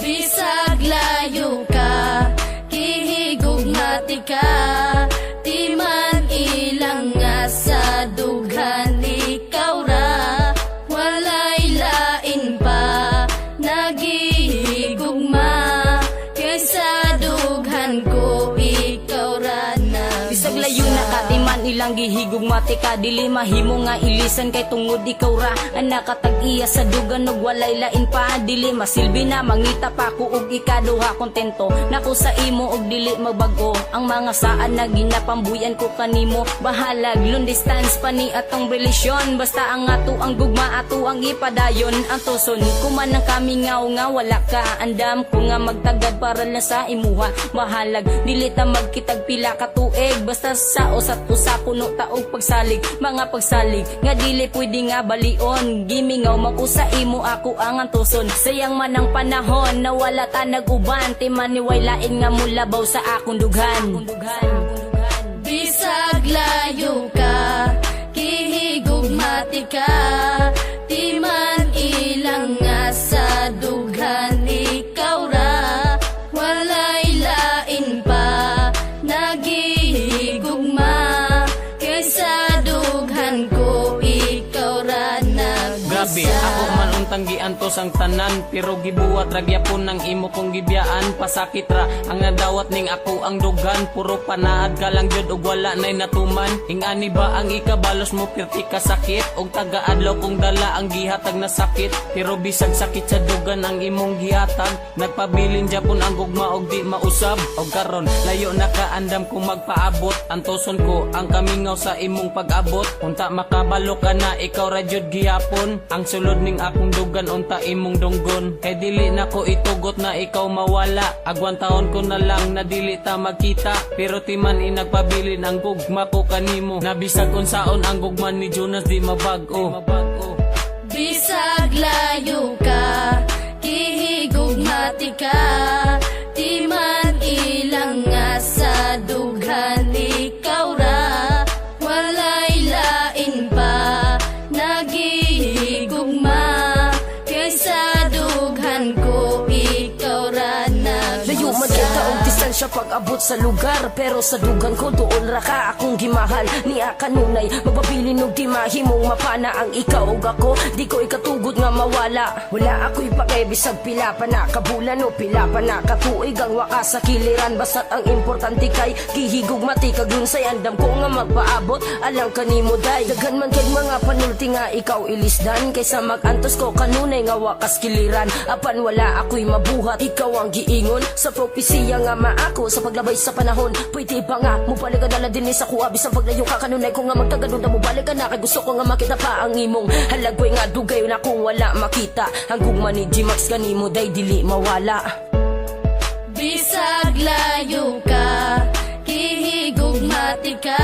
Bisag layo ka, kihigugmati ka, di man ilang nga sa dughan ikaw ra, walay lain pa, nagihigugma, kaysa dughan ko ikaw ra na. Bisag layo na ka, di man ilang gihigugmati ka, dili mahimo nga ilisan kay tungod ikaw ra ang nakatag-iya sa dugan og walay lain pa, dili masilbi na mangita pa ko og ikaduha kontento nako sa imo og dili magbago ang mga saan na ginapambuyan ko kanimo, bahalag long distance pa ni atong relasyon, basta ang ato ang gugma ato ang ipadayon, ang tuson kuman ang kami nga wala ka, andam ko nga magtagad para lang sa imuha, bahalag dili ta magkitag pila ka tuig, basta sa usat usa puno taog pagsalig, mga pagsalig nga dili pwede nga balion, gimingaw makusa imo ako ang antuson, sayang man ang panahon na wala ta nag-uban, timaniway lain nga mulabaw sa akong dughan. Bisag layo ka, kihigugmati ka, di man ilang nga sa dughan ikaw ra, walay lain pa, nagihigugma, kaysa dughan ko ikaw ra na. Grabe, ako man untang giantos ang tanan, pero gibuwat ragyapon ng imo kong gibiyaan, pasakit ra ang nadawat ning ako ang dugan, puro panaad ka lang jud og wala nay natuman, ingani ba ang ikabalos mo pirti ka sakit, og taga-adlaw kong dala ang gihatag na sakit, pero bisag sakit sa dugan ang imong gihatag, nagpabilin japon ang gugma og di mausab, og karon layo na kaandam kong magpaabot, antoson ko ang kamingaw sa imong pag-abot, unta makabalo ka na ikaw ra jud gihapon, ang sulod ning akong dugan unta imong dunggon, kay dili na ko itugot na ikaw mawala, agwan taon ko na lang na dili ta magkita, pero timan inagpabilin ang gugma ko kanimo, nabisag unsaon ang gugma ni Jonas di mabag-o. Bisag layo ka, kihigugmati ka, di man ilang nga sa dughan ikaw ra, walay lain pa, nagihigugma, kaysa dughan ko ikaw ra na. Layo man kay taong distansya pag-abot sa lugar, pero sa dugan ko doon ra ka akong gimahal, niya kanunay magpabilin og di mahimong mapana ang ikaw ug ako, di ko ikatugod nga mawala, wala ako'y pakebisag pila pa na kabulan o pila pa na katuig ang wakas sa kiliran, basta't ang importante kay kihigugmati kag lunsay, andam ko nga magpaabot alang kanimo day, daghan man kay mga panulti nga ikaw ilisdan, kaysa magantos ko kanunay nga wakas kiliran, apan wala ako'y mabuhat, ikaw ang giingon sa propesiya nga maako sa paglabay sa panahon, pwede ba nga mubalik ka dala din sa kuha, bisang paglayo ka kanunay ko nga magtagadon na mubalik ka na, kay gusto ko nga makita pa ang imong halagway nga dugay na kung wala makita, ang gugma ni G-Max kanimo day dili mawala. Bisag layo ka, kihigugmati ka,